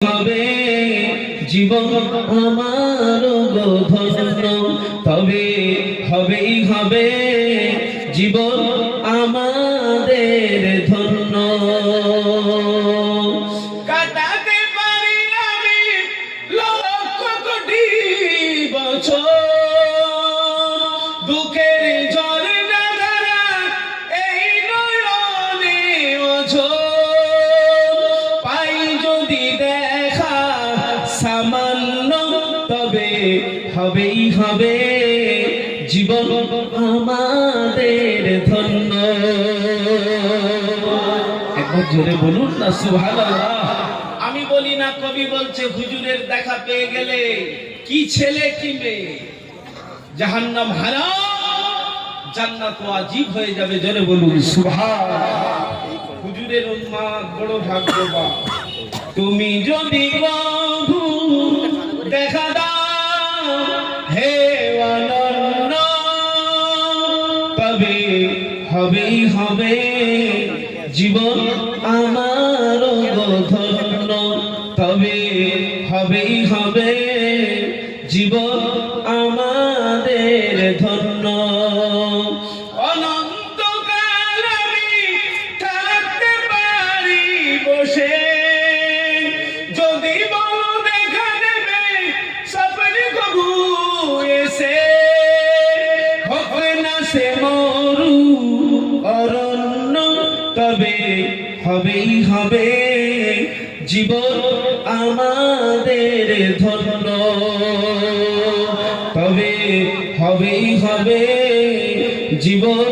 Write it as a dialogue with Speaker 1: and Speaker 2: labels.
Speaker 1: হবে জীবন আমার ধন্য, তবে হবেই হবে জীবন আমাদের ধন্য। কাটাতে পারি আমি লক্ষ কোটি বছর, দুঃখের জল না ধারা এই নয়নে ওঝর, পাই যদি দেখা সামান্য, তবে হবেই হবে জীবন আমাদের ধন্য। একবার জোরে বলুন না সুবহানাল্লাহ। আমি বলি না, কবি বলছে হুজুরের দেখা পেয়ে গেলে কি ছেলে কি মেয়ে জাহান্নাম হারাম, জান্নাত ওয়াজিব হয়ে যাবে। জোরে বলুন সুবহানাল্লাহ। হুজুরের উম্মত বড় ভাগ্যবান। তুমি যদি প্রভু দেখা দাও হে অনন্য, তবে হবেই হবে জীবন আমার ধন্য, তবে হবেই হবে জীবন আমাদের ধন্য। অনন্তকাল আমি থাকতে পারি বসে, যদি বলো দেখা দেবে স্বপ্নে কবু এসে, হবে না সে মরু অরণ্য, তবে হবেই হবে জীবন আমাদের ধন্য, তবে হবেই হবে জীবন